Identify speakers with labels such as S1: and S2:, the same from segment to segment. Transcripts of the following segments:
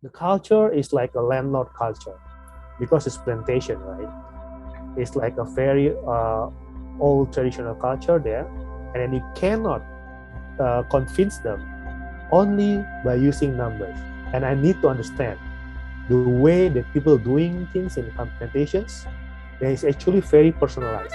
S1: The culture is like a landlord culture because it's plantation, right? It's like a very old traditional culture there, and then you cannot convince them only by using numbers. And I need to understand the way that people doing things in plantations that is actually very personalized.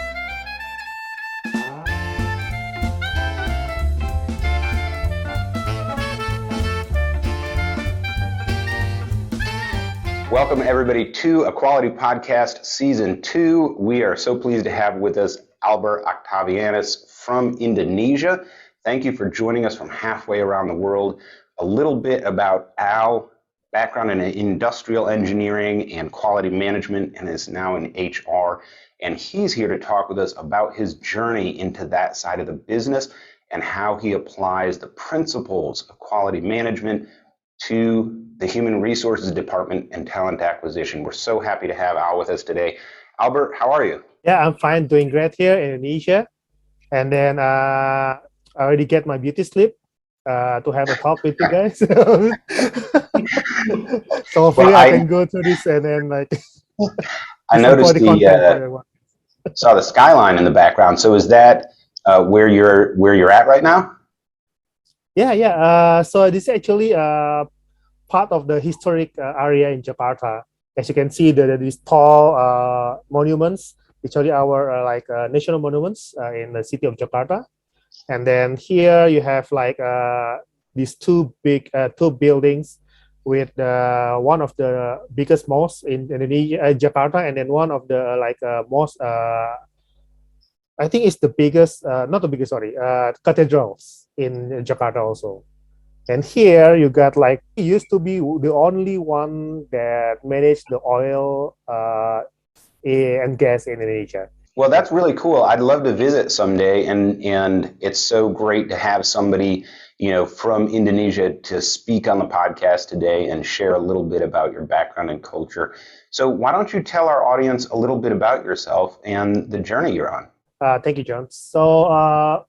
S2: Welcome everybody to Equality Podcast Season 2. We are so pleased to have with us Albert Octovianus from Indonesia. Thank you for joining us from halfway around the world. A little bit about Al, background in industrial engineering and quality management, and is now in HR. And he's here to talk with us about his journey into that side of the business and how he applies the principles of quality management to the Human Resources Department and Talent Acquisition. We're so happy to have Al with us today. Albert, how are you?
S1: Yeah, I'm fine, doing great here in Indonesia. And then I already get my beauty sleep to have a talk with you guys. So hopefully I can go through this and then like
S2: I noticed saw the skyline in the background. So is that where you're at right now?
S1: Yeah. So this is actually part of the historic area in Jakarta. As you can see, there are these tall monuments, actually our national monuments in the city of Jakarta. And then here you have like these two buildings with one of the biggest mosques in Indonesia, Jakarta, and then one of the most I think it's the biggest, not the biggest, sorry, cathedrals in Jakarta also. And here you got like, it used to be the only one that managed the oil and gas in Indonesia.
S2: Well, that's really cool. I'd love to visit someday, and it's so great to have somebody, from Indonesia to speak on the podcast today and share a little bit about your background and culture. So why don't you tell our audience a little bit about yourself and the journey you're on?
S1: Thank you, John. So,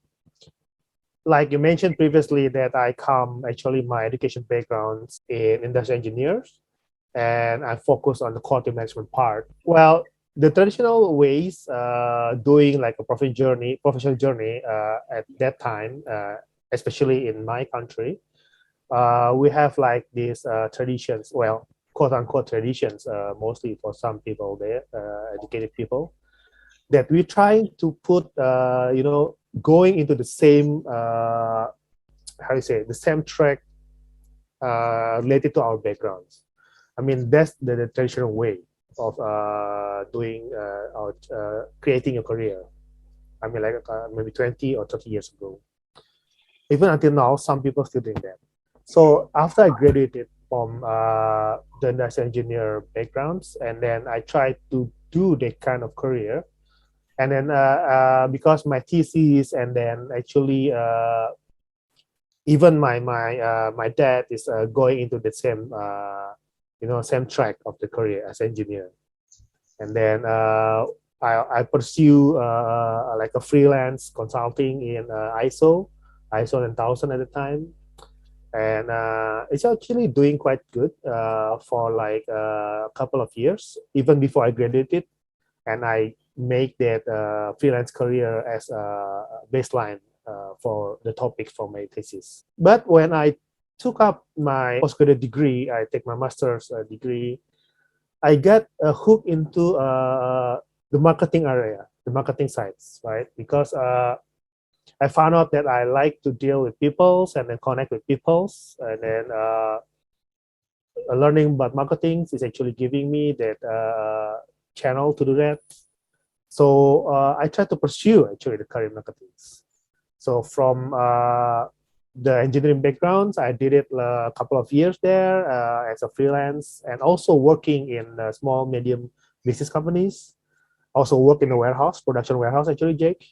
S1: like you mentioned previously, that my education background in industrial engineers, and I focus on the quality management part. Well, the traditional ways doing like a professional journey at that time, especially in my country, we have like these traditions, well, quote unquote traditions, mostly for some people there, educated people, that we're trying to put, going into the same, the same track related to our backgrounds. I mean, that's the traditional way of creating a career. I mean, maybe 20 or 30 years ago. Even until now, some people still doing that. So after I graduated from the industrial engineer backgrounds, and then I tried to do that kind of career. And then because my thesis, and then actually even my dad is going into the same same track of the career as engineer. And then I pursue like a freelance consulting in ISO 1000 at the time, and it's actually doing quite good for like a couple of years, even before I graduated, and I make that freelance career as a baseline for the topic for my thesis. But when I took up my postgraduate degree, I take my master's degree, I got hooked into the marketing area, the marketing sides, right? Because I found out that I like to deal with people and then connect with people, and then learning about marketing is actually giving me that channel to do that. So I tried to pursue actually the career marketing. So from the engineering backgrounds, I did it a couple of years there as a freelance, and also working in small, medium business companies. Also work in a warehouse, production warehouse actually, Jake.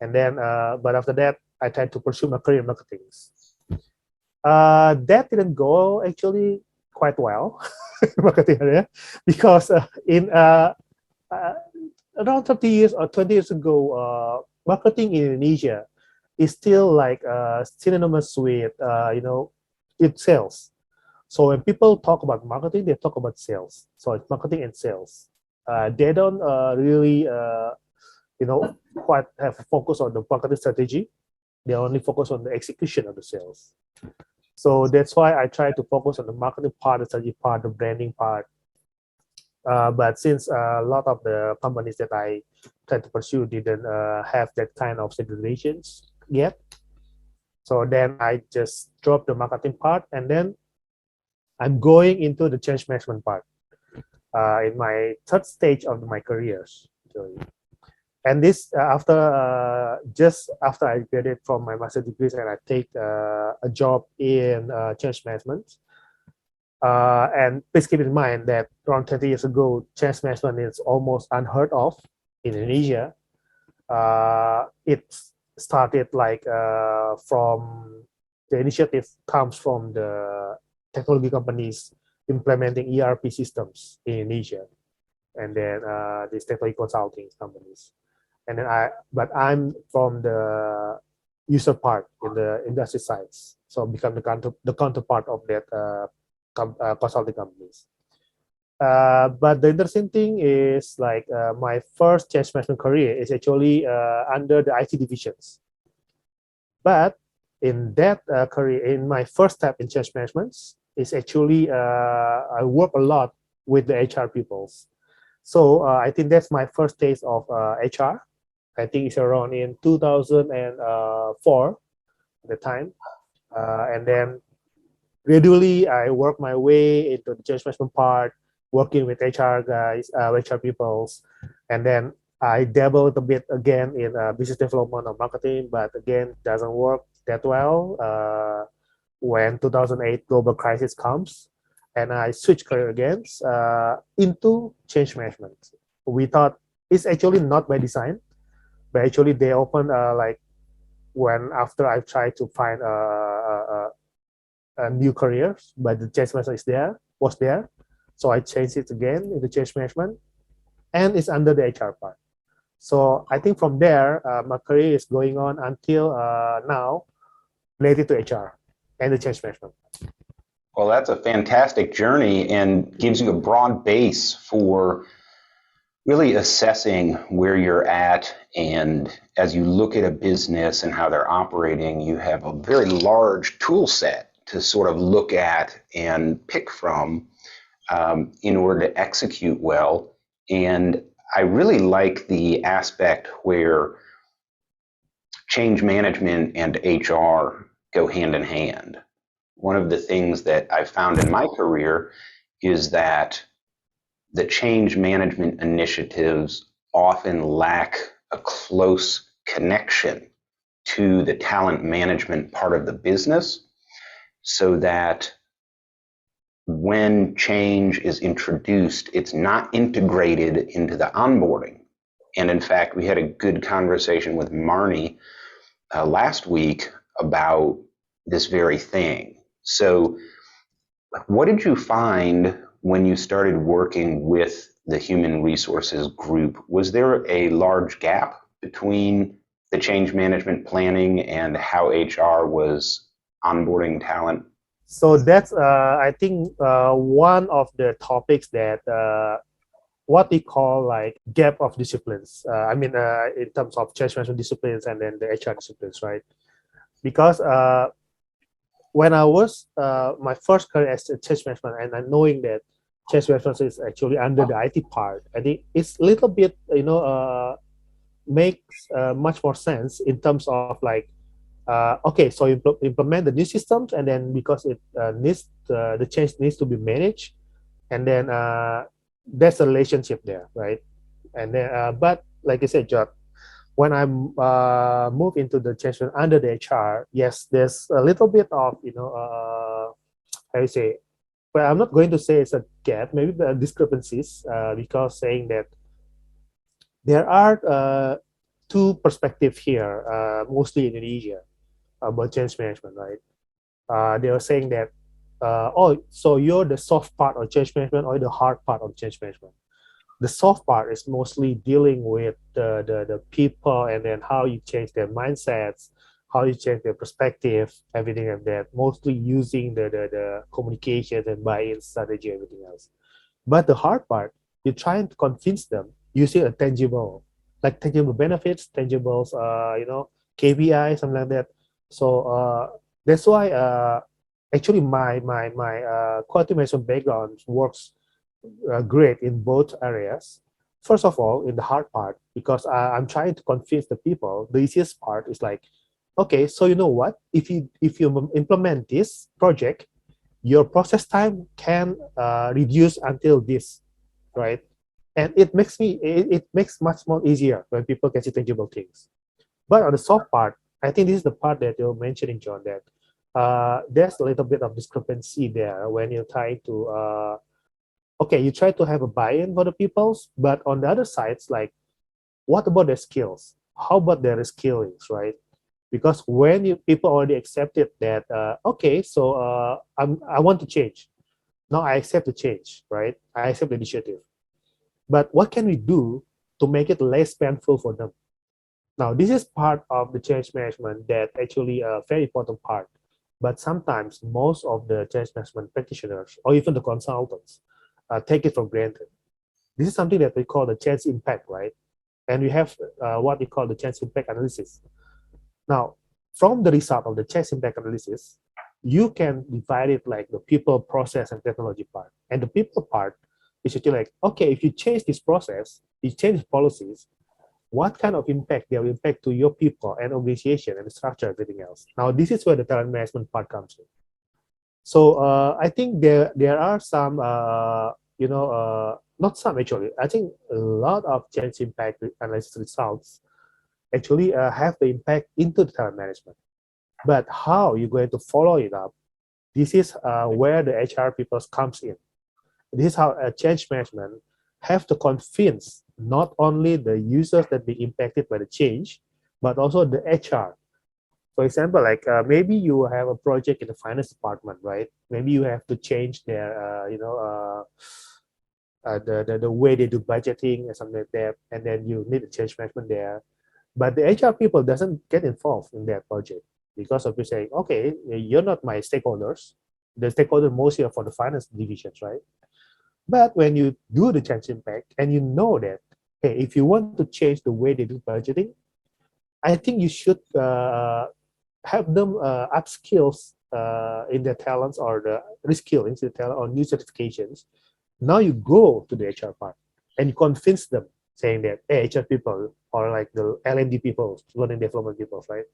S1: And then, but after that, I tried to pursue my career marketing. That didn't go actually quite well, marketing area, because in around 30 years or 20 years ago, marketing in Indonesia is still like synonymous with, with sales. So when people talk about marketing, they talk about sales. So it's marketing and sales. They don't really, quite have a focus on the marketing strategy. They only focus on the execution of the sales. So that's why I try to focus on the marketing part, the strategy part, the branding part. But since a lot of the companies that I tried to pursue didn't have that kind of segregations yet, so then I just dropped the marketing part, and then I'm going into the change management part in my third stage of my career. And this after just after I graduated from my master's degrees, and I take a job in change management. And please keep in mind that around 20 years ago, change management is almost unheard of in Indonesia. It started like from the initiative comes from the technology companies implementing ERP systems in Indonesia, and then these technology consulting companies. And then I'm from the user part in the industry sides, so become the counterpart of that consulting companies. But the interesting thing is like my first change management career is actually under the IT divisions. But in that career, in my first step in change management, is actually I work a lot with the HR peoples. So I think that's my first taste of HR. I think it's around in 2004 at the time. And then gradually I work my way into the change management part, working with HR guys, HR peoples. And then I dabbled a bit again in business development or marketing, but again, doesn't work that well. When 2008 global crisis comes, and I switched career again into change management. We thought it's actually not by design, but actually they opened like when after I tried to find a new career, but the change management was there, so I changed it again into change management, and it's under the HR part. So I think from there, my career is going on until now, related to HR and the change management.
S2: Well, that's a fantastic journey and gives you a broad base for really assessing where you're at. And as you look at a business and how they're operating, you have a very large tool set to sort of look at and pick from in order to execute well. And I really like the aspect where change management and HR go hand in hand. One of the things that I've found in my career is that the change management initiatives often lack a close connection to the talent management part of the business, so that when change is introduced, it's not integrated into the onboarding. And in fact, we had a good conversation with Marnie last week about this very thing. So what did you find when you started working with the human resources group? Was there a large gap between the change management planning and how HR was onboarding talent?
S1: So that's I think one of the topics that what we call like gap of disciplines. I mean, in terms of change management disciplines and then the HR disciplines, right? Because when I was my first career as a change management, and I'm knowing that change management is actually under the IT part, I think it's a little bit, makes much more sense in terms of like, okay, so you implement the new systems, and then because it needs the change needs to be managed, and then there's a relationship there, right? And then, but like I said, Jot, when I move into the change under the HR, yes, there's a little bit of how you say, but I'm not going to say it's a gap, maybe the discrepancies, because saying that there are two perspectives here, mostly in Indonesia, about change management, right? They were saying that, oh, so you're the soft part of change management or the hard part of change management. The soft part is mostly dealing with the people, and then how you change their mindsets, how you change their perspective, everything like that. Mostly using the communication and buy-in strategy, everything else. But the hard part, you're trying to convince them using a tangible, like tangible benefits, tangibles, KPI, something like that. So that's why actually my quality management background works great in both areas. First of all, in the hard part, because I'm trying to convince the people, the easiest part is like, okay, so you know what? If you implement this project, your process time can reduce until this, right? And it makes much more easier when people can see tangible things. But on the soft part, I think this is the part that you're mentioning, John, that there's a little bit of discrepancy there when you're trying to okay, you try to have a buy-in for the peoples, but on the other side, it's like, what about their skills? How about their skillings, right? Because when people already accepted that, okay, so I want to change. Now I accept the change, right? I accept the initiative. But what can we do to make it less painful for them? Now, this is part of the change management that actually a very important part. But sometimes most of the change management practitioners or even the consultants take it for granted. This is something that we call the change impact, right? And we have what we call the change impact analysis. Now, from the result of the change impact analysis, you can divide it like the people, process, and technology part. And the people part is actually like, okay, if you change this process, you change policies, what kind of impact they will impact to your people and organization and the structure, everything else. Now, this is where the talent management part comes in. So I think there are some, not some actually. I think a lot of change impact analysis results actually have the impact into the talent management. But how you're going to follow it up, this is where the HR people comes in. This is how change management have to convince not only the users that be impacted by the change, but also the HR. For example, like maybe you have a project in the finance department, right? Maybe you have to change their, the way they do budgeting or something like that, and then you need a change management there. But the HR people doesn't get involved in that project because of you saying, okay, you're not my stakeholders. The stakeholders mostly are for the finance divisions, right? But when you do the change impact and you know that, hey, if you want to change the way they do budgeting, I think you should have them upskills in their talents or the reskill into the talent or new certifications. Now you go to the HR part and you convince them saying that, hey, HR people or like the L&D people, learning development people, right?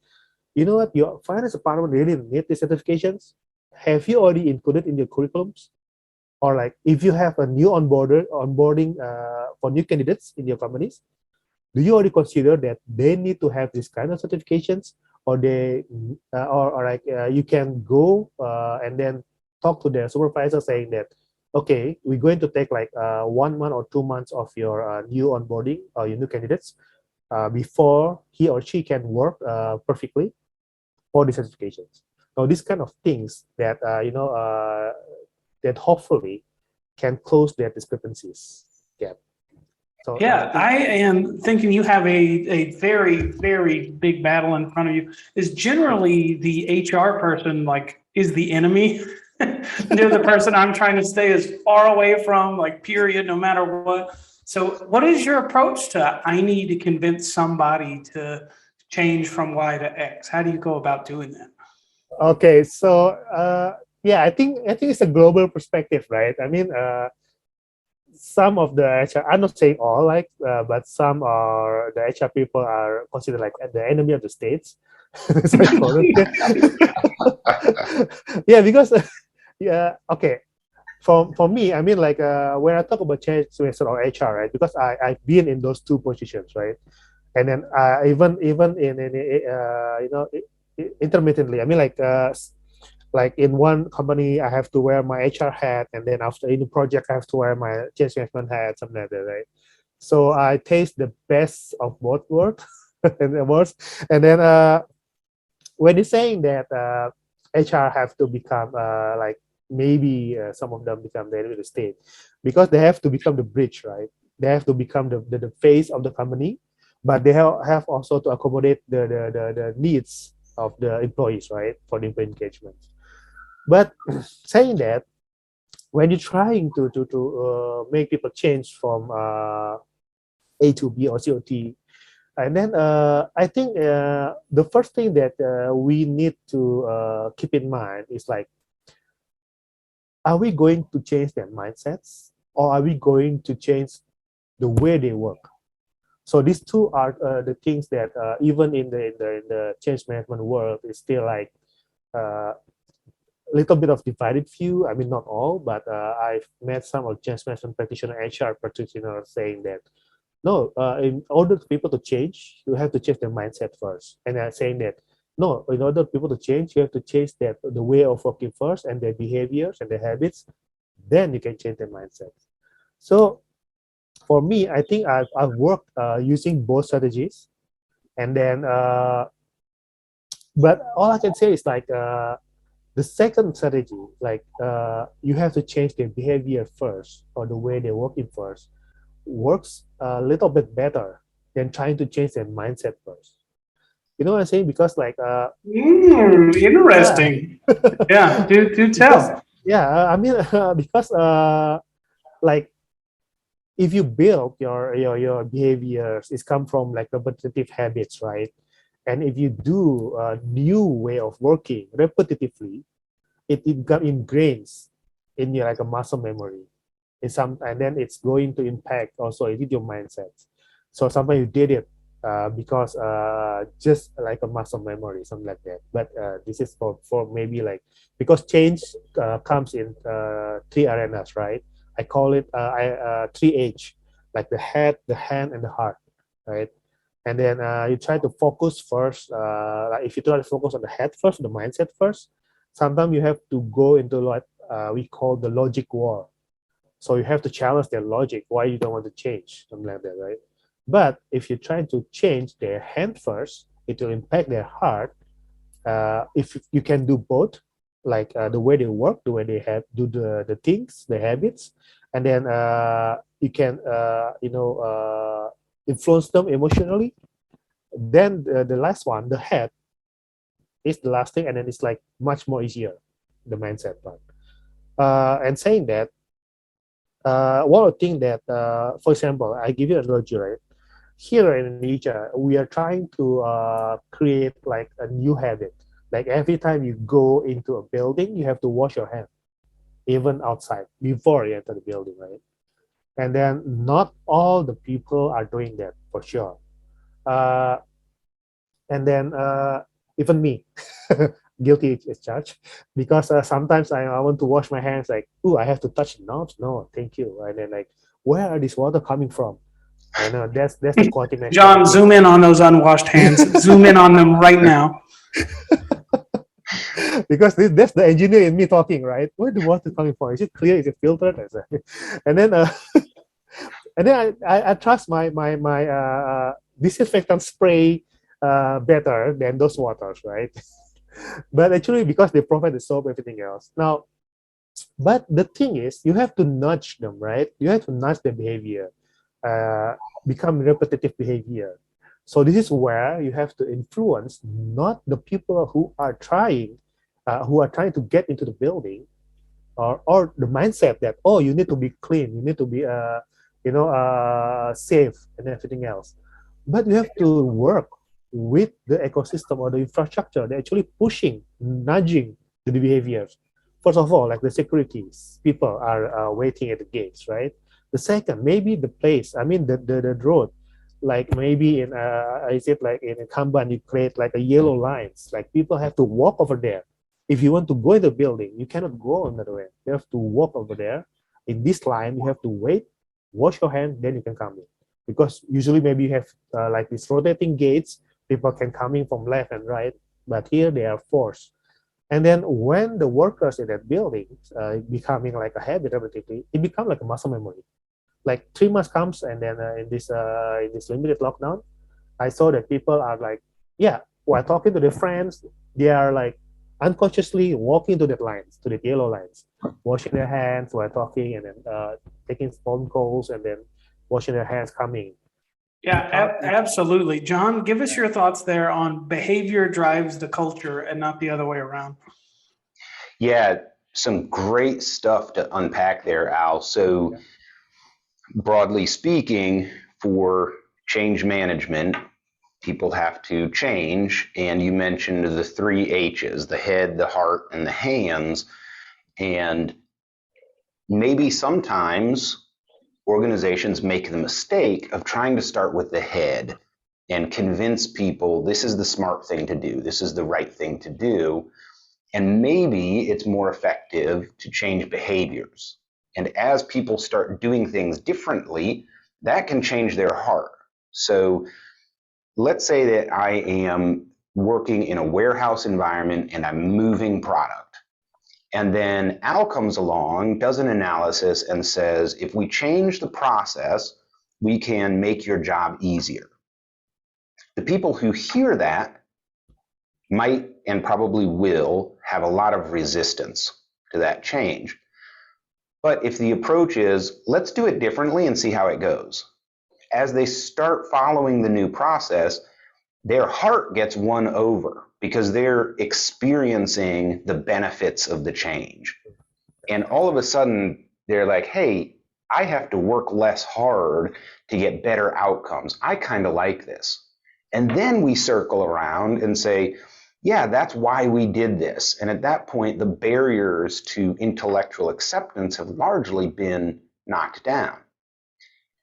S1: You know what? Your finance department really need the certifications. Have you already included in your curriculums? Or like if you have a new onboarding for new candidates in your companies, do you already consider that they need to have this kind of certifications, or they or like you can go and then talk to their supervisor saying that, okay, we're going to take like 1 month or 2 months of your new onboarding or your new candidates before he or she can work perfectly for the certifications. Now, these kind of things that that hopefully can close their discrepancies gap. So
S3: yeah, I am thinking you have a very, very big battle in front of you. Is generally the HR person like is the enemy? They're the person I'm trying to stay as far away from, like period, no matter what. So what is your approach to I need to convince somebody to change from Y to X? How do you go about doing that?
S1: okay, so yeah, I think it's a global perspective, right? I mean, some of the HR, I'm not saying all, like, but some are the HR people are considered like the enemy of the states. So I call it. Yeah, because yeah, okay. For me, I mean, like when I talk about change management or HR, right? Because I've been in those two positions, right? And then even in intermittently, I mean, like in one company I have to wear my HR hat, and then after in the project I have to wear my change management hat, something like that, right? So I taste the best of both worlds and the worst. And then when you're saying that HR have to become like maybe some of them become the enemy of the state because they have to become the bridge, right? They have to become the face of the company, but they have also to accommodate the needs of the employees, right, for the employee engagement. But saying that, when you're trying to make people change from A to B or C or T, and then I think the first thing that we need to keep in mind is like, are we going to change their mindsets, or are we going to change the way they work? So these two are the things that even in the change management world is still like a little bit of divided view. I mean, not all, but I've met some of change management practitioner, HR practitioners saying that no, in order for people to change, you have to change their mindset first. And I'm saying that no, in order for people to change, you have to change the way of working first and their behaviors and their habits. Then you can change their mindset. So for me, I think I've worked using both strategies, and then but all I can say is like the second strategy, like you have to change their behavior first or the way they're working first, works a little bit better than trying to change their mindset first. You know what I'm saying? Because like yeah,
S3: Interesting. Yeah, do
S1: because
S3: tell.
S1: yeah, I mean because like if you build your behaviors, it's come from like repetitive habits, right? And if you do a new way of working repetitively, it got ingrains in your like a muscle memory. And then it's going to impact also with your mindset. So sometimes you did it because just like a muscle memory, something like that. But this is for maybe like, because change comes in three arenas, right? I call it 3H, like the head, the hand, and the heart, right? And then you try to focus first. Like if you try to focus on the head first, the mindset first, sometimes you have to go into what we call the logic war. So you have to challenge their logic, why you don't want to change, something like that, right? But if you try to change their hand first, it will impact their heart. If you can do both, like the way they work, the way they have do the things, the habits, and then you can influence them emotionally. Then the last one, the head, is the last thing, and then it's like much more easier, the mindset part. And saying that, one of the things that, for example, I give you an analogy, right? Here in Indonesia, we are trying to create like a new habit. Like every time you go into a building, you have to wash your hands, even outside, before you enter the building, right? And then not all the people are doing that for sure. Uh, and then even me, guilty as charged, because sometimes I want to wash my hands, like, oh, I have to touch the knobs. No, thank you. And then like, where are this water coming from? And that's the quality management
S3: John,
S1: again.
S3: zoom in on those unwashed hands. Zoom in on them right now.
S1: Because that's the engineer in me talking, right? Where the water coming from? Is it clear? Is it filtered? And then and then I trust my disinfectant spray better than those waters, right? But actually, because they provide the soap, everything else. Now, but the thing is, you have to nudge them, right? You have to nudge their behavior, uh, become repetitive behavior. So this is where you have to influence not the people who are trying to get into the building, or the mindset that, oh, you need to be clean, you need to be safe and everything else. But you have to work with the ecosystem or the infrastructure. They're actually pushing, nudging the behaviors. First of all, like the securities, people are waiting at the gates, right? The second, maybe the place, I mean the road, like maybe in is it like in a Kanban, you create like a yellow lines, like people have to walk over there. If you want to go in the building, you cannot go another way. You have to walk over there. In this line, you have to wait, wash your hand, then you can come in. Because usually maybe you have like these rotating gates, people can come in from left and right, but here they are forced. And then when the workers in that building becoming like a habit repetitively, it becomes like a muscle memory. Like 3 months comes, and then in this limited lockdown, I saw that people are like, yeah, while talking to their friends, they are like unconsciously walking to the lines, to the yellow lines, washing their hands while talking, and then taking phone calls, and then washing their hands coming.
S3: Yeah, absolutely. John, give us your thoughts there on behavior drives the culture and not the other way around.
S2: Yeah, some great stuff to unpack there, Al. So, broadly speaking, for change management, people have to change. And you mentioned the three H's: the head, the heart, and the hands. And maybe sometimes organizations make the mistake of trying to start with the head and convince people this is the smart thing to do, this is the right thing to do. And maybe it's more effective to change behaviors. And as people start doing things differently, that can change their heart. So let's say that I am working in a warehouse environment and I'm moving product. And then Al comes along, does an analysis, and says, if we change the process, we can make your job easier. The people who hear that might and probably will have a lot of resistance to that change. But if the approach is, let's do it differently and see how it goes, as they start following the new process, their heart gets won over because they're experiencing the benefits of the change. And all of a sudden, they're like, hey, I have to work less hard to get better outcomes. I kind of like this. And then we circle around and say, yeah, that's why we did this. And at that point, the barriers to intellectual acceptance have largely been knocked down.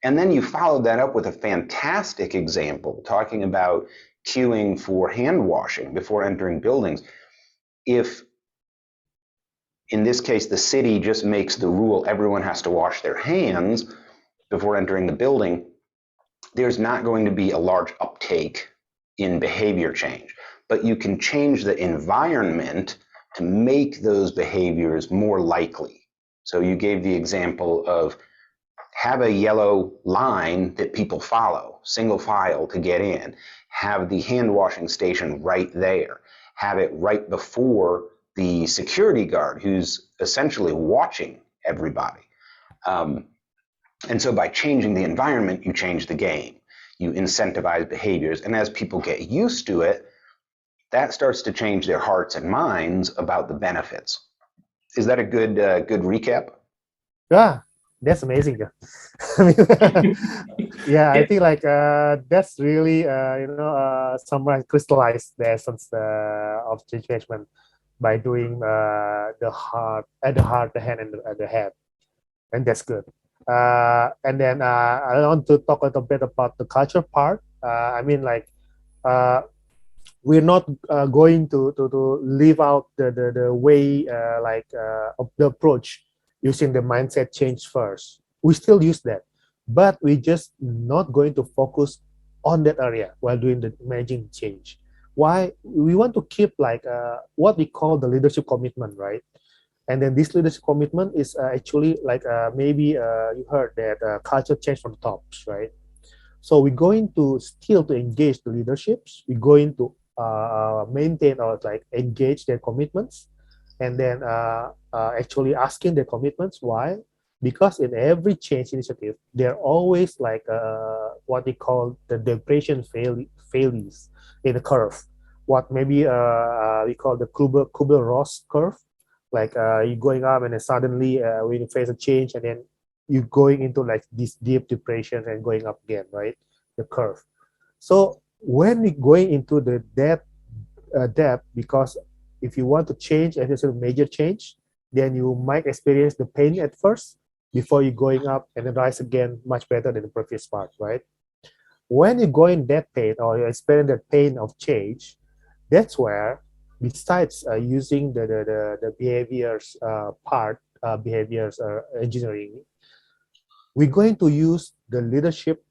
S2: And then you followed that up with a fantastic example talking about queuing for hand washing before entering buildings. If, in this case, the city just makes the rule everyone has to wash their hands before entering the building, there's not going to be a large uptake in behavior change. But you can change the environment to make those behaviors more likely. So you gave the example of have a yellow line that people follow, single file to get in. Have the hand washing station right there. Have it right before the security guard who's essentially watching everybody. And so by changing the environment, you change the game. You incentivize behaviors. And as people get used to it, that starts to change their hearts and minds about the benefits. Is that a good recap?
S1: Yeah, that's amazing. I mean, yeah, I think like that's really summarize, crystallize the essence of change management by doing the heart, the hand, and the head, and that's good. And then I want to talk a little bit about the culture part. I mean, like we're not going to leave out the way of the approach using the mindset change first. We still use that, but we just not going to focus on that area while doing the managing change. Why? We want to keep like what we call the leadership commitment, right? And then this leadership commitment is actually like maybe you heard that culture change from the tops, right? So we're going to still to engage the leaderships. We're going to maintain or like engage their commitments, and then actually asking their commitments. Why? Because in every change initiative, there are always like what they call the depression failures in the curve. What maybe we call the Kubler-Ross curve. Like you're going up and then suddenly when you face a change and then you're going into like this deep depression and going up again, right? The curve. So when we're going into the depth, because if you want to change, and it's a major change, then you might experience the pain at first before you're going up and then rise again much better than the previous part, right? When you go in that pain or you experience that pain of change, that's where, besides using the behaviors behaviors engineering, we're going to use the leadership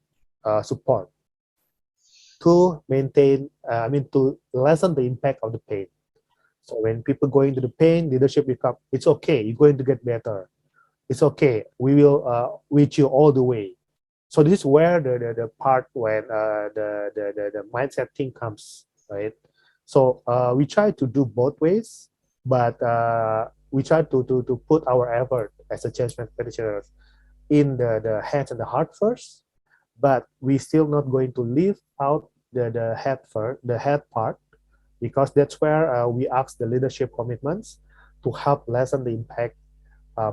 S1: support to maintain, to lessen the impact of the pain. So when people go into the pain, leadership become, it's okay, you're going to get better. It's okay, we will with you all the way. So this is where the part when the mindset thing comes, right? So we try to do both ways, but we try to put our effort as a change practitioners in the hands and the heart first. but we still not going to leave out the head part, because that's where we ask the leadership commitments to help lessen the impact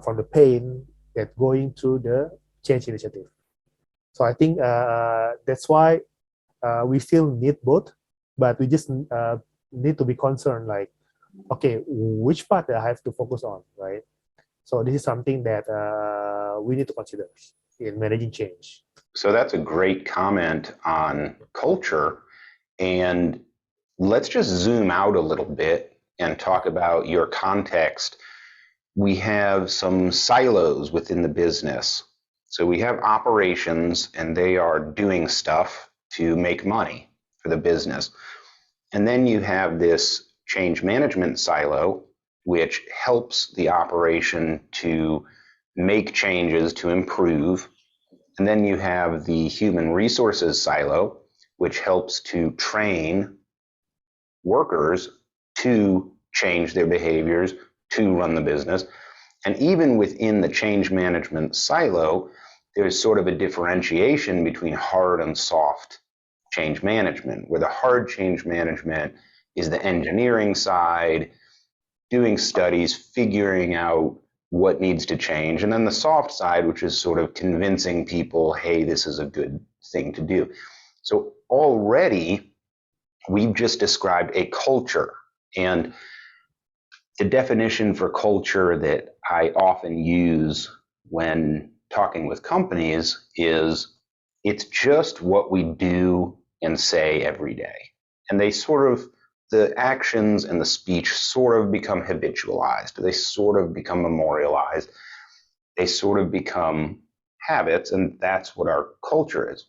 S1: from the pain that going through the change initiative. So I think that's why we still need both, but we just need to be concerned, like, okay, which part that I have to focus on, right? So this is something that we need to consider in managing change.
S2: So that's a great comment on culture. And let's just zoom out a little bit and talk about your context. We have some silos within the business. So we have operations, and they are doing stuff to make money for the business. And then you have this change management silo, which helps the operation to make changes to improve. And then you have the human resources silo, which helps to train workers to change their behaviors to run the business. And even within the change management silo, there's sort of a differentiation between hard and soft change management, where the hard change management is the engineering side, doing studies, figuring out what needs to change, and then the soft side, which is sort of convincing people, hey, this is a good thing to do. So already we've just described a culture, and the definition for culture that I often use when talking with companies is it's just what we do and say every day. And they sort of, the actions and the speech sort of become habitualized. They sort of become memorialized. They sort of become habits, and that's what our culture is.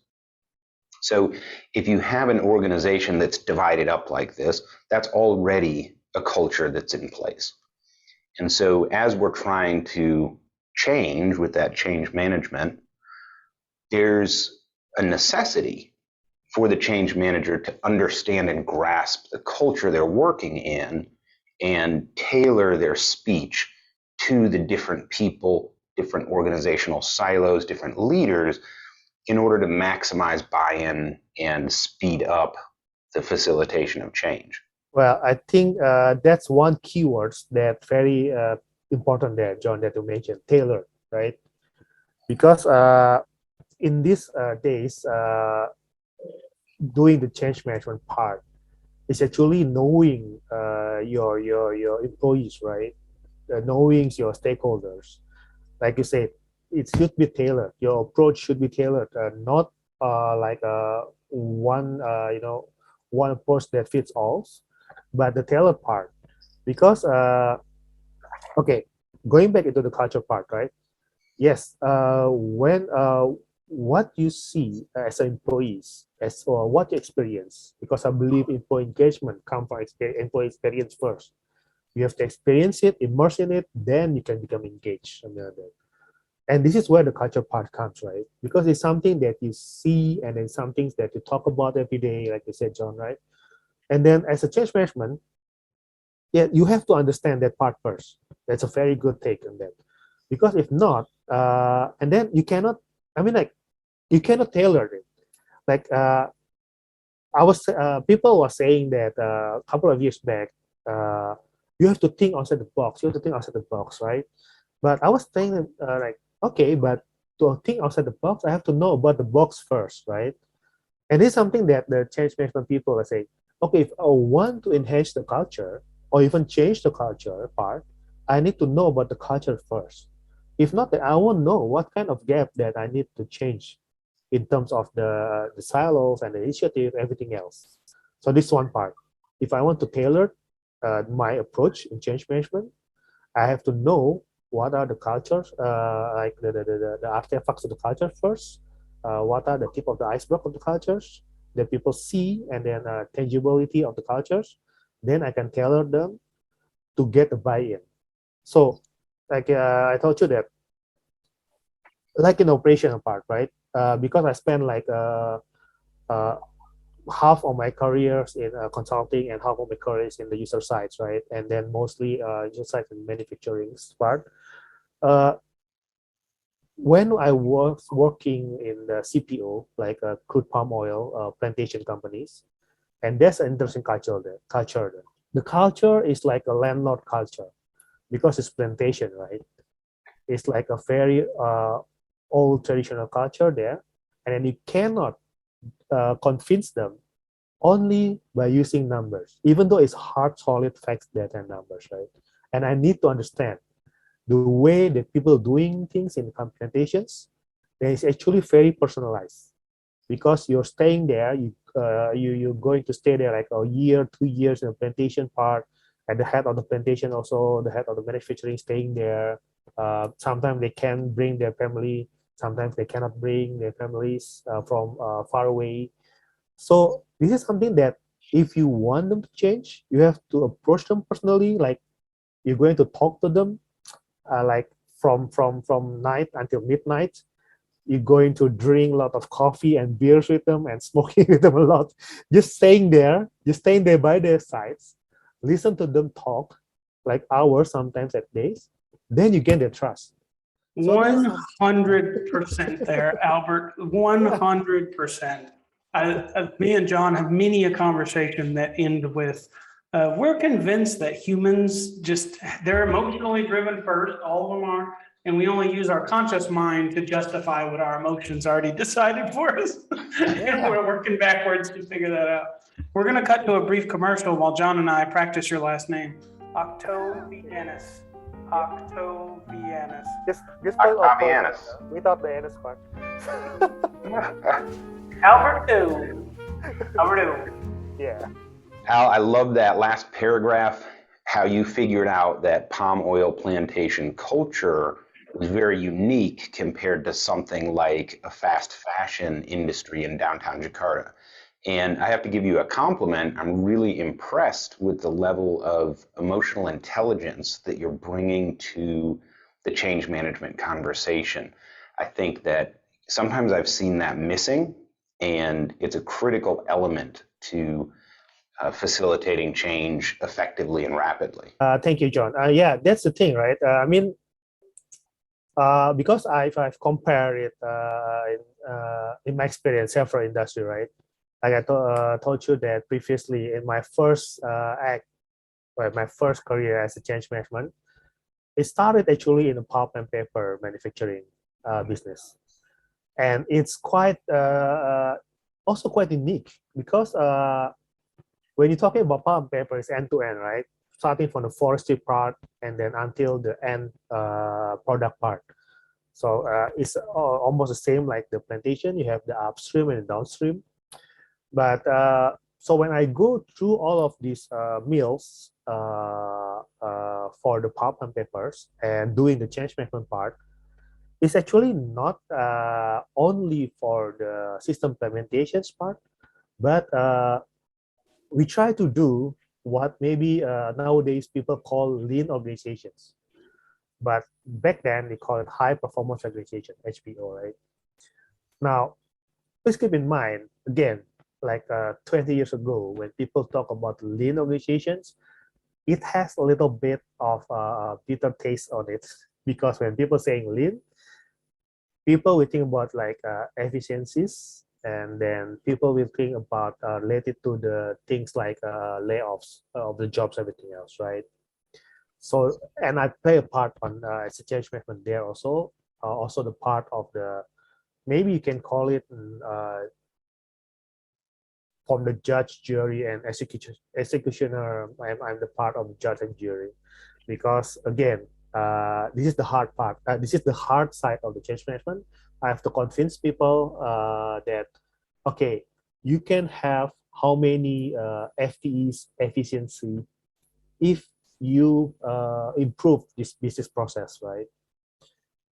S2: So if you have an organization that's divided up like this, that's already a culture that's in place. And so as we're trying to change with that change management, there's a necessity for the change manager to understand and grasp the culture they're working in and tailor their speech to the different people, different organizational silos, different leaders, in order to maximize buy-in and speed up the facilitation of change.
S1: Well, I think that's one keyword that's very important there, John, that you mentioned, tailor, right? Because in these days, doing the change management part is actually knowing your employees, right? Knowing your stakeholders. Like you said, it should be tailored. Your approach should be tailored, not like one approach that fits all, but the tailored part. Because okay, going back into the culture part, right? Yes, when what you see as employees, as what you experience, because I believe employee engagement comes from employee experience first. You have to experience it, immerse in it, then you can become engaged. And this is where the culture part comes, right? Because it's something that you see, and then some things that you talk about every day, like you said, John, right? And then as a change management, yeah, you have to understand that part first. That's a very good take on that. Because if not, and then you cannot, you cannot tailor it. Like people were saying that a couple of years back, you have to think outside the box. You have to think outside the box, right? But I was thinking like, okay, but to think outside the box, I have to know about the box first, right? And it's something that the change management people are saying, okay, if I want to enhance the culture or even change the culture part, I need to know about the culture first. If not, then I won't know what kind of gap that I need to change in terms of the silos and the initiative, everything else. So this one part. If I want to tailor my approach in change management, I have to know what are the cultures, like the artifacts of the culture first. What are the tip of the iceberg of the cultures that people see, and then tangibility of the cultures. Then I can tailor them to get the buy-in. So, like I told you that, like in operational part, right? Because I spent like half of my careers in consulting and half of my careers in the user sides, right? And then mostly user sides and manufacturing part. when I was working in the CPO, like crude palm oil plantation companies, and there's an interesting culture there. The culture is like a landlord culture because it's plantation, right? It's like a very old traditional culture there, and then you cannot convince them only by using numbers, even though it's hard, solid facts, data, and numbers, right? And I need to understand the way that people doing things in plantations, that is actually very personalized because you're staying there, you're going to stay there like a year, 2 years in the plantation part, at the head of the plantation also, the head of the manufacturing staying there. Sometimes they can bring their family, sometimes they cannot bring their families from far away. So this is something that if you want them to change, you have to approach them personally, like you're going to talk to them like from night until midnight. You're going to drink a lot of coffee and beers with them and smoking with them a lot. Just staying there by their sides, listen to them talk like hours, sometimes at days. Then you gain their trust. So
S3: 100% there, Albert. 100%. Me and John have many a conversation that end with, we're convinced that humans they're emotionally driven first, all of them are, and we only use our conscious mind to justify what our emotions already decided for us. And we're working backwards to figure that out. We're going to cut to a brief commercial while John and I practice your last name. Octovianus. Octovianus.
S1: Just
S2: Octovianus.
S1: without the anus part.
S3: Alberto. Alberto.
S1: Yeah.
S2: Al, I love that last paragraph, how you figured out that palm oil plantation culture was very unique compared to something like a fast fashion industry in downtown Jakarta. And I have to give you a compliment. I'm really impressed with the level of emotional intelligence that you're bringing to the change management conversation. I think that sometimes I've seen that missing, and it's a critical element to facilitating change effectively and rapidly.
S1: Thank you, John. Yeah, that's the thing, right? Because I've compared it in my experience, several industry, right? Like I told you that previously in my first my first career as a change management, it started actually in the pulp and paper manufacturing business, and it's quite also quite unique because when you're talking about pulp and paper, it's end to end, right? Starting from the forestry part and then until the end product part. So it's almost the same like the plantation. You have the upstream and the downstream. But so when I go through all of these mills for the pulp and papers and doing the change management part, it's actually not only for the system implementations part, but we try to do what maybe nowadays people call lean organizations. But back then they call it high performance organization, HPO, right? Now, please keep in mind, again, like 20 years ago, when people talk about lean organizations, it has a little bit of a bitter taste on it because when people saying lean, people will think about like efficiencies, and then people will think about related to the things like layoffs of the jobs, everything else, right? So, and I play a part on as a change management there also, also the part of the, maybe you can call it from the judge, jury, and executioner. I'm the part of the judge and jury, because again, this is the hard part. This is the hard side of the change management. I have to convince people that, okay, you can have how many FTEs efficiency if you improve this business process, right?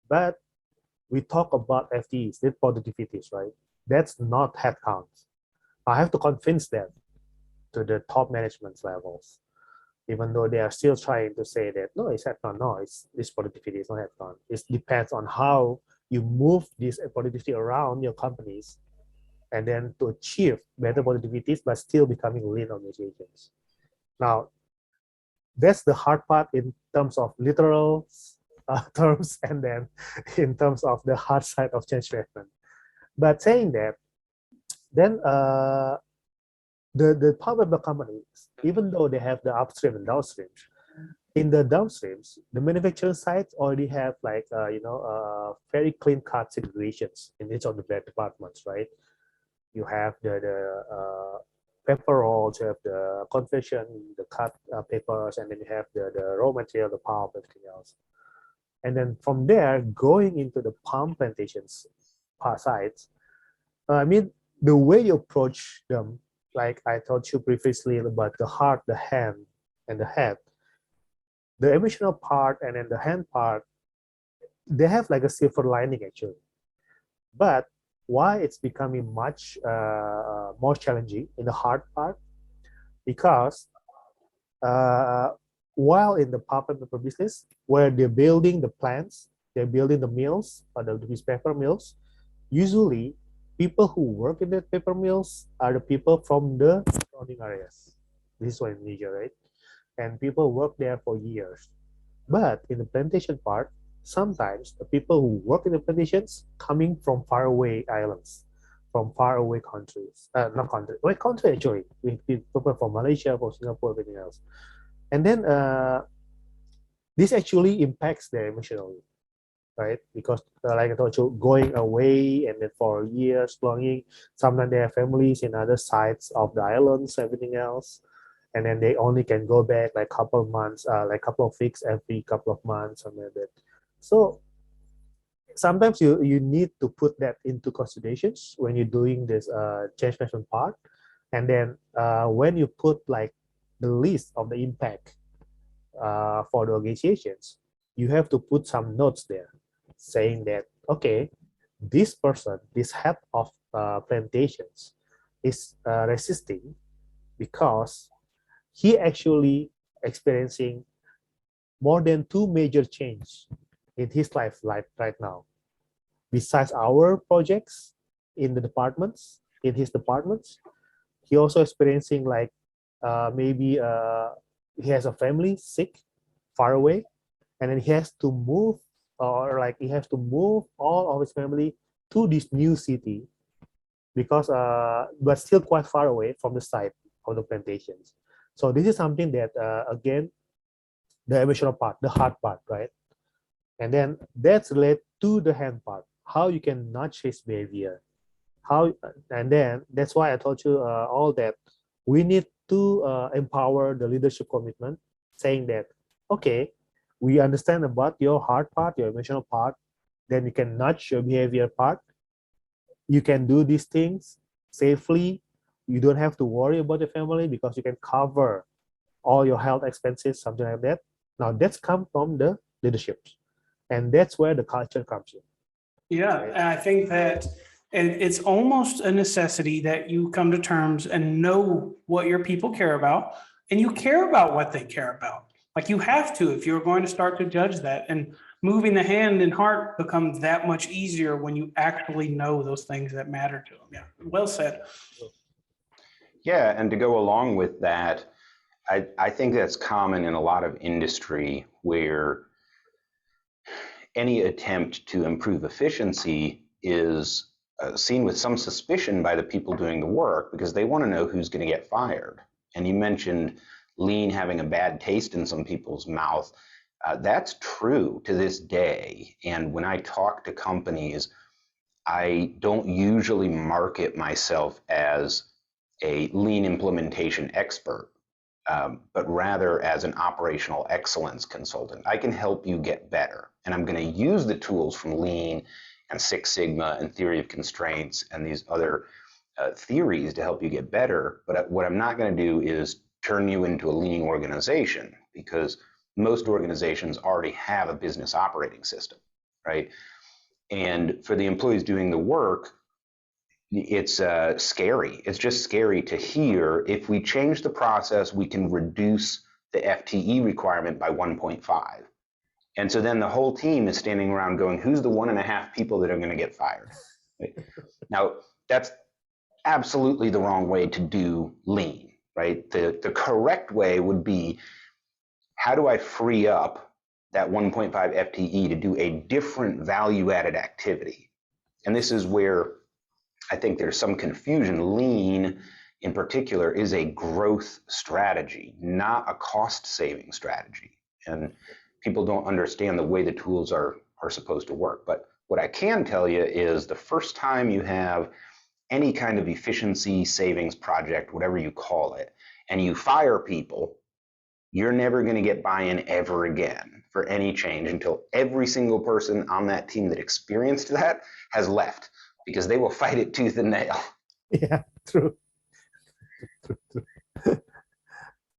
S1: But we talk about FTEs, the productivities, right? That's not headcount. I have to convince them to the top management levels, even though they are still trying to say that no, it's headcount. No, it's this productivity is not headcount. It depends on how you move this productivity around your companies, and then to achieve better productivities, but still becoming lean organizations. Now, that's the hard part in terms of literal terms and then in terms of the hard side of change management. But saying that, then the pulp and paper companies, even though they have the upstream and downstreams, in the downstreams, the manufacturing sites already have like very clean cut segregations in each of the departments, right? You have the paper rolls, you have the confection, the cut papers, and then you have the raw material, the pulp, everything else. And then from there, going into the palm plantations sites, I mean, the way you approach them, like I told you previously about the heart, the hand, and the head, the emotional part and then the hand part, they have like a silver lining actually. But why it's becoming much more challenging in the hard part? Because while in the pulp and paper business, where they're building the plants, they're building the mills or these paper mills, usually people who work in the paper mills are the people from the surrounding areas. This is why in Indonesia, right? And people work there for years. But in the plantation part, sometimes the people who work in the plantations coming from faraway islands, from faraway countries, not country, well, country actually, with people from Malaysia, from Singapore, everything else. And then this actually impacts their emotionally, right? Because like I told you, going away and then for years, longing, sometimes they have families in other sides of the islands, everything else. And then they only can go back like couple of months, like couple of weeks every couple of months, something like that. So sometimes you need to put that into considerations when you're doing this change management part. And then when you put like the list of the impact for the organizations, you have to put some notes there saying that, okay, this person, this head of plantations is resisting because he actually experiencing more than 2 major changes in his life right now. Besides our projects in the departments, in his departments, he also experiencing like maybe he has a family sick, far away, and then he has to move, or like he has to move all of his family to this new city because, but still quite far away from the site of the plantations. So this is something that, again, the emotional part, the hard part, right? And then that's related to the hand part, how you can nudge his behavior. How, and then that's why I told you all that we need to empower the leadership commitment, saying that, okay, we understand about your hard part, your emotional part, then you can nudge your behavior part. You can do these things safely. You don't have to worry about your family because you can cover all your health expenses, something like that. Now that's come from the leadership. And that's where the culture comes in.
S3: Yeah,
S1: Right.
S3: and I think that it's almost a necessity that you come to terms and know what your people care about, and you care about what they care about. Like you have to if you're going to start to judge that. And moving the hand and heart becomes that much easier when you actually know those things that matter to them. Yeah, well said.
S2: Yeah, and to go along with that, I think that's common in a lot of industry where any attempt to improve efficiency is seen with some suspicion by the people doing the work because they want to know who's going to get fired. And you mentioned lean having a bad taste in some people's mouth. That's true to this day. And when I talk to companies, I don't usually market myself as a lean implementation expert, but rather as an operational excellence consultant. I can help you get better. And I'm going to use the tools from Lean and Six Sigma and theory of constraints and these other theories to help you get better. But what I'm not going to do is turn you into a lean organization, because most organizations already have a business operating system, right? And for the employees doing the work, it's scary. It's just scary to hear if we change the process, we can reduce the FTE requirement by 1.5. And so then the whole team is standing around going, who's the 1.5 people that are going to get fired? Right? Now, that's absolutely the wrong way to do lean, right? The correct way would be, how do I free up that 1.5 FTE to do a different value-added activity. And this is where I think there's some confusion. Lean, in particular, is a growth strategy, not a cost-saving strategy. And people don't understand the way the tools are supposed to work. But what I can tell you is the first time you have any kind of efficiency savings project, whatever you call it, and you fire people, you're never going to get buy-in ever again for any change until every single person on that team that experienced that has left, because they will fight it tooth and nail.
S1: Yeah, true.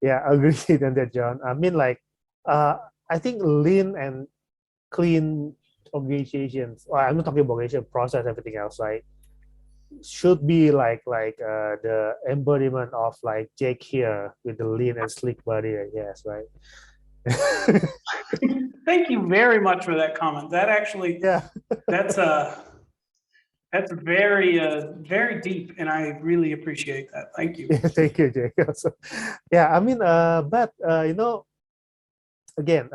S1: Yeah, I agree on that, John. I mean, like, I think lean and clean organizations, well, I'm not talking about organization, process, everything else, right? Should be like the embodiment of like Jake here with the lean and sleek body, I guess, right?
S3: Thank you very much for that comment. That actually,
S1: Yeah.
S3: that's very very deep, and I really appreciate that. Thank you.
S1: Yeah, thank you, Jake. So, yeah, I mean, but you know, again,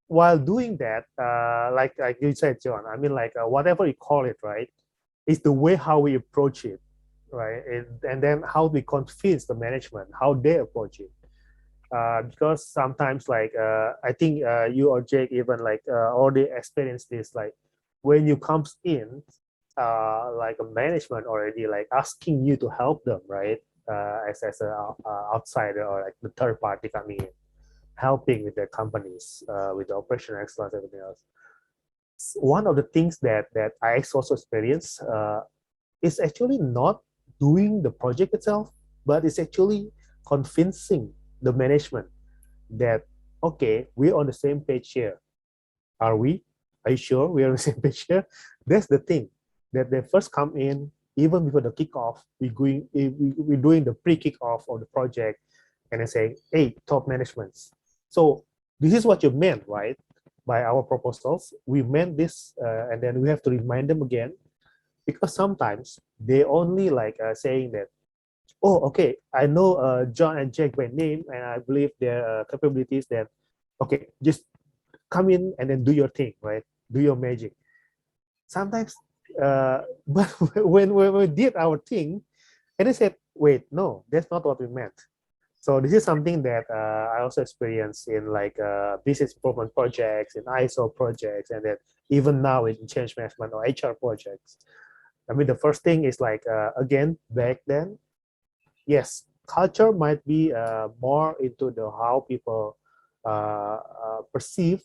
S1: while doing that, like you said, John, I mean, like whatever you call it, right? It's the way how we approach it, right? And then how we convince the management, how they approach it. Because sometimes, like, I think you or Jake even like already experienced this, like when you comes in, like a management already like asking you to help them, right? As a outsider or like the third party coming in, helping with their companies, with the operational excellence, everything else. One of the things that I also experienced is actually not doing the project itself, but it's actually convincing the management that, okay, we're on the same page here. Are we? Are you sure we're on the same page here? That's the thing, that they first come in, even before the kickoff, we're doing the pre-kickoff of the project, and they say, hey, top management. So this is what you meant, right? By our proposals, we meant this, and then we have to remind them again, because sometimes they only like saying that, oh, okay, I know John and Jake by name, and I believe their capabilities. That okay, just come in and then do your thing, right? Do your magic. Sometimes, but when we did our thing, and they said, wait, no, that's not what we meant. So this is something that I also experienced in like business improvement projects, in ISO projects, and then even now in change management or HR projects. I mean, the first thing is like, again, back then, yes, culture might be more into the how people perceive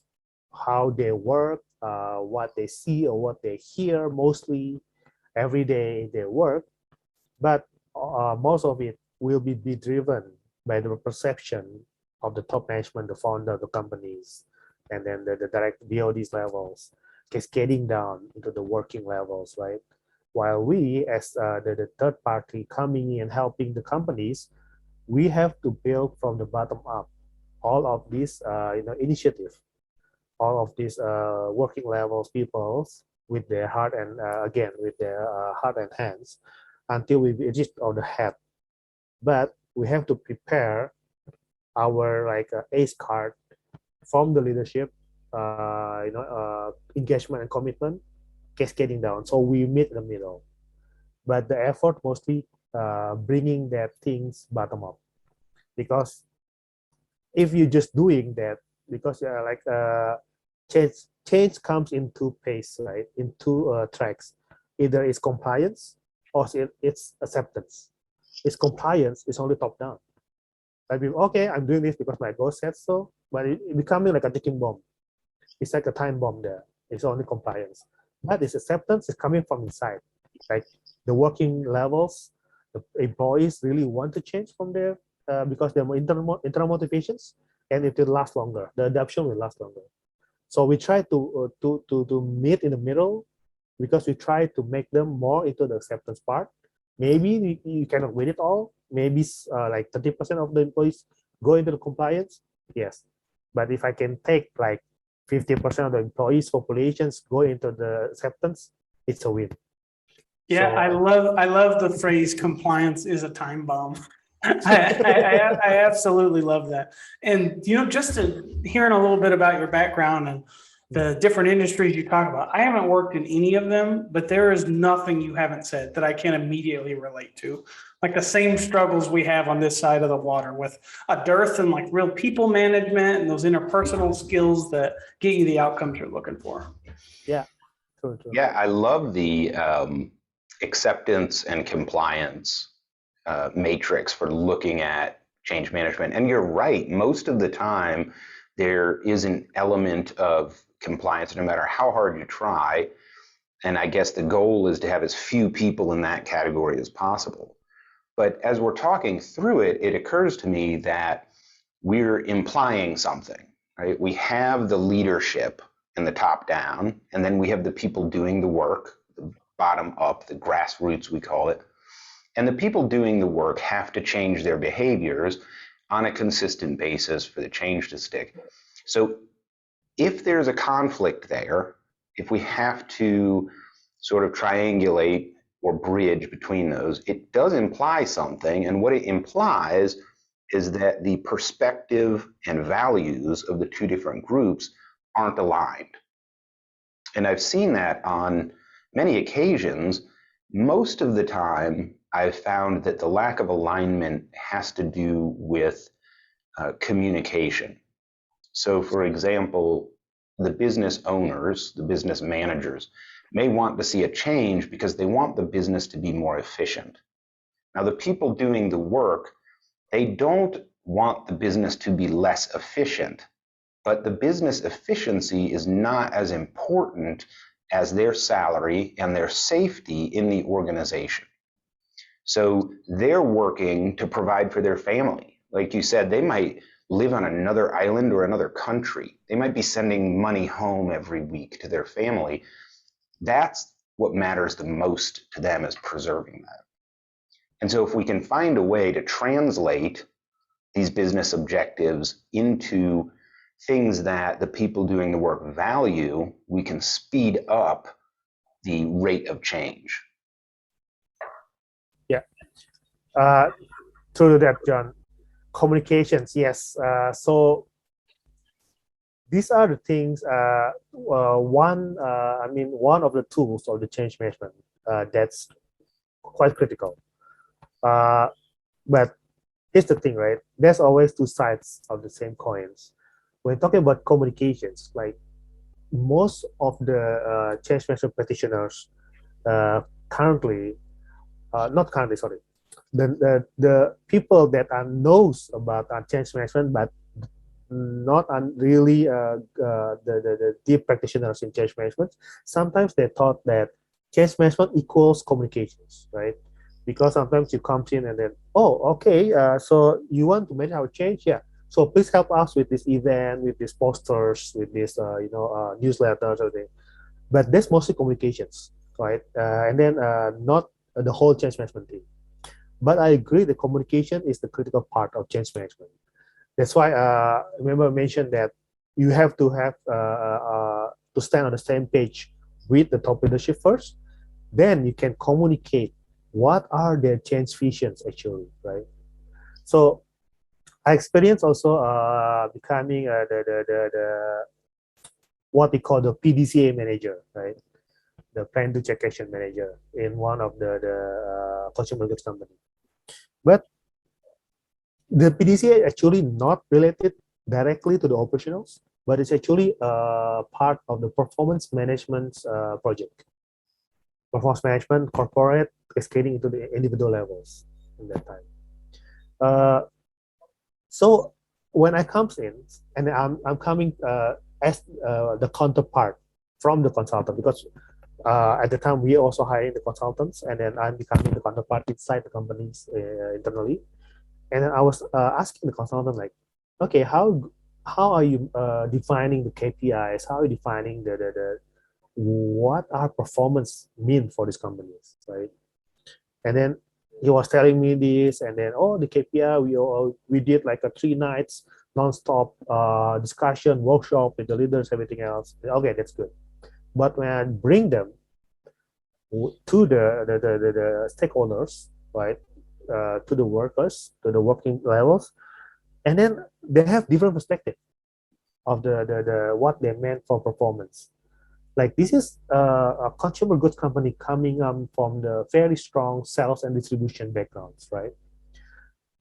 S1: how they work, what they see or what they hear mostly every day they work, but most of it will be driven by the perception of the top management, the founder of the companies, and then the direct BODs levels, cascading down into the working levels, right? While we, as the third party coming in and helping the companies, we have to build from the bottom up all of these initiative, all of these working levels peoples with their heart and again with their heart and hands until we reach on the head. But we have to prepare our like ACE card from the leadership, engagement and commitment, cascading down. So we meet in the middle, but the effort mostly bringing that things bottom up, because if you're just doing that, because change comes in two pace, right? In two tracks. Either it's compliance or it's acceptance. It's compliance, it's only top down. Like, okay, I'm doing this because my boss said so, but it becoming like a ticking bomb. It's like a time bomb there. It's only compliance. But this acceptance is coming from inside. Like the working levels, the employees really want to change from there because there are internal motivations, and it will last longer. The adoption will last longer. So we try to meet in the middle, because we try to make them more into the acceptance part. Maybe you cannot win it all. Maybe like 30% of the employees go into the compliance. Yes, but if I can take like 50% of the employees' populations go into the acceptance, it's a win.
S3: Yeah,
S1: So,
S3: I love the phrase "compliance is a time bomb." I absolutely love that. And, just hearing a little bit about your background and the different industries you talk about, I haven't worked in any of them, but there is nothing you haven't said that I can immediately relate to. Like the same struggles we have on this side of the water with a dearth and like real people management and those interpersonal skills that get you the outcomes you're looking for.
S1: Yeah, true, true.
S2: Yeah, I love the acceptance and compliance matrix for looking at change management. And you're right, most of the time there is an element of compliance no matter how hard you try. And I guess the goal is to have as few people in that category as possible. But as we're talking through it, it occurs to me that we're implying something, right? We have the leadership in the top down, and then we have the people doing the work, the bottom up, the grassroots, we call it. And the people doing the work have to change their behaviors on a consistent basis for the change to stick. So if there's a conflict there, if we have to sort of triangulate or bridge between those, it does imply something. And what it implies is that the perspective and values of the two different groups aren't aligned. And I've seen that on many occasions. Most of the time, I've found that the lack of alignment has to do with communication. So, for example, the business owners, the business managers, may want to see a change because they want the business to be more efficient. Now, the people doing the work, they don't want the business to be less efficient, but the business efficiency is not as important as their salary and their safety in the organization. So they're working to provide for their family. Like you said, they might live on another island or another country. They might be sending money home every week to their family. That's what matters the most to them, is preserving that. And so if we can find a way to translate these business objectives into things that the people doing the work value, we can speed up the rate of change.
S1: Yeah. True to that, John. Communications, yes. So these are the things. One of the tools of the change management that's quite critical. But here's the thing, right? There's always two sides of the same coins. When talking about communications, like most of the change management practitioners currently, not currently, sorry, the people that knows about change management, but not really the deep practitioners in change management, sometimes they thought that change management equals communications, right? Because sometimes you come in and then, oh, okay, so you want to manage our change? Yeah. So please help us with this event, with these posters, with this, newsletters, everything. But that's mostly communications, right? And then not the whole change management team. But I agree the communication is the critical part of change management. That's why remember I mentioned that you have to have to stand on the same page with the top leadership first. Then you can communicate what are their change visions actually, right? So I experienced also becoming the what we call the PDCA manager, right? The plan to check action manager in one of the consumer goods company. But the PDCA actually not related directly to the operationals, but it's actually part of the performance management project. Performance management, corporate, cascading into the individual levels in that time. So when I comes in, and I'm coming as the counterpart from the consultant, because at the time we also hiring the consultants, and then I'm becoming the counterpart inside the companies internally. And then I was asking the consultant, like, okay, how are you defining the KPIs? How are you defining the what our performance mean for these companies, right? And then he was telling me this, and then the KPI we did like a 3 nights non-stop discussion workshop with the leaders, everything else. Okay, that's good. But when I bring them to the stakeholders, right? to the workers, to the working levels, and then they have different perspective of the what they meant for performance. Like this is a consumer goods company coming from the very strong sales and distribution backgrounds, right?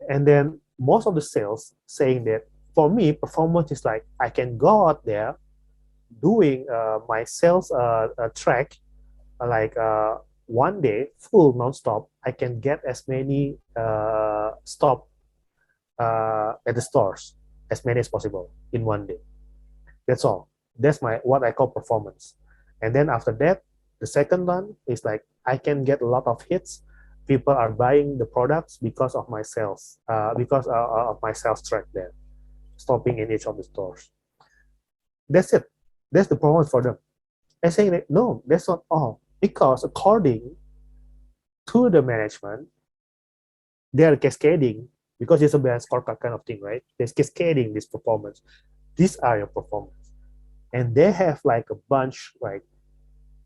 S1: And then most of the sales saying that for me, performance is like I can go out there doing my sales track like one day full nonstop. I can get as many stop at the stores as many as possible in one day. That's all. That's my what I call performance. And then after that, the second one is like I can get a lot of hits. People are buying the products because of my sales, because of my sales track there, stopping in each of the stores. That's it. That's the performance for them. I'm saying that no, that's not all. Because according to the management, they are cascading because it's a balance scorecard kind of thing, right? They're cascading this performance. These are your performance, and they have like a bunch like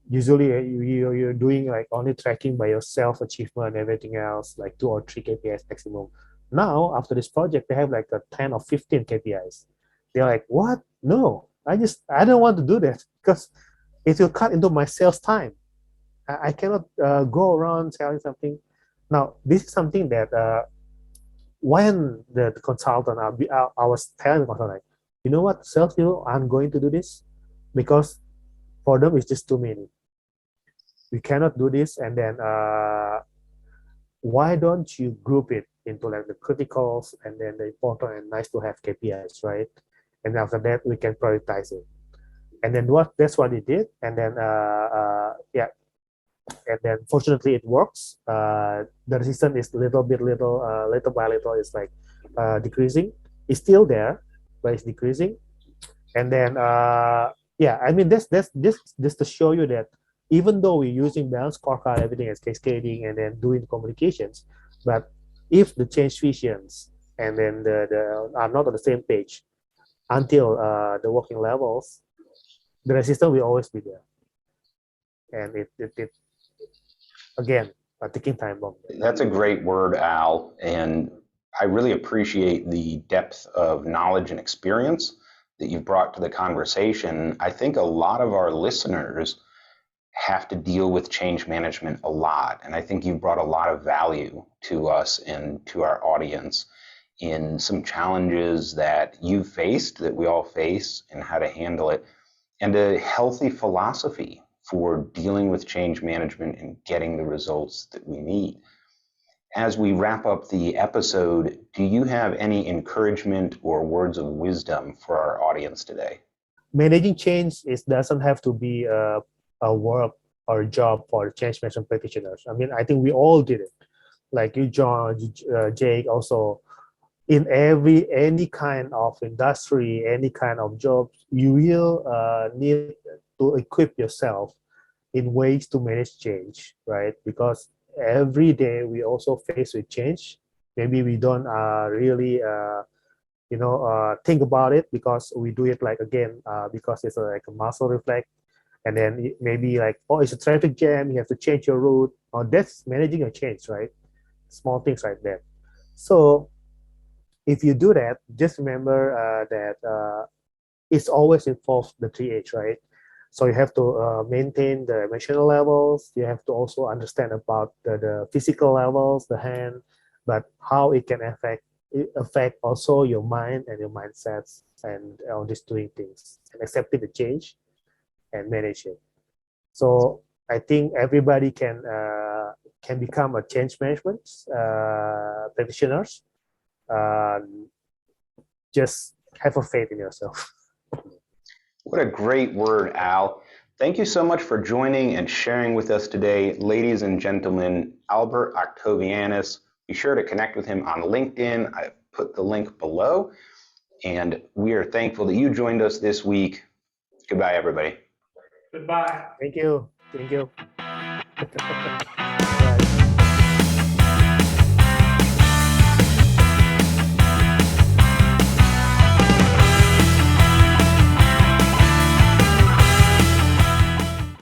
S1: usually you're doing like only tracking by your self achievement and everything else like 2 or 3 KPIs maximum. Now after this project they have like a 10 or 15 KPIs. They're like, what? No, I don't want to do that because it will cut into my sales time. I cannot go around selling something. Now this is something that when the consultant I was telling the consultant like, you know what, sales people aren't going to do this because for them it's just too many. We cannot do this, and then why don't you group it into like the criticals and then the important and nice to have KPIs, right? And after that we can prioritize it. And then that's what he did, and then yeah, and then fortunately it works. The resistance is little by little is like decreasing. It's still there, but it's decreasing. And then yeah, I mean that's just to show you that even though we're using balance scorecard, everything is cascading and then doing communications, but if the change visions and then the are not on the same page until the working levels, the resistance will always be there. And it again, a ticking time bomb.
S2: That's a great word, Al, and I really appreciate the depth of knowledge and experience that you've brought to the conversation. I think a lot of our listeners have to deal with change management a lot, and I think you've brought a lot of value to us and to our audience in some challenges that you've faced, that we all face, and how to handle it, and a healthy philosophy for dealing with change management and getting the results that we need. As we wrap up the episode, do you have any encouragement or words of wisdom for our audience today?
S1: Managing change doesn't have to be a work or a job for change management practitioners. I mean, I think we all did it. Like you, John, Jake, also in any kind of industry, any kind of job, you will need to equip yourself in ways to manage change, right? Because every day we also face with change. Maybe we don't really, think about it because we do it like again because it's like a muscle reflex. And then maybe like, oh, it's a traffic jam, you have to change your route. Or that's managing a change, right? Small things like that. So if you do that, just remember that it's always involved the 3H, right? So you have to maintain the emotional levels. You have to also understand about the physical levels, the hand, but how it can affect also your mind and your mindsets and all these doing things and accepting the change and manage it. So I think everybody can become a change management practitioners. Just have a faith in yourself.
S2: What a great word, Al. Thank you so much for joining and sharing with us today, ladies and gentlemen, Albert Octovianus. Be sure to connect with him on LinkedIn. I've put the link below. And we are thankful that you joined us this week. Goodbye, everybody.
S3: Goodbye.
S1: Thank you. Thank you. Bye.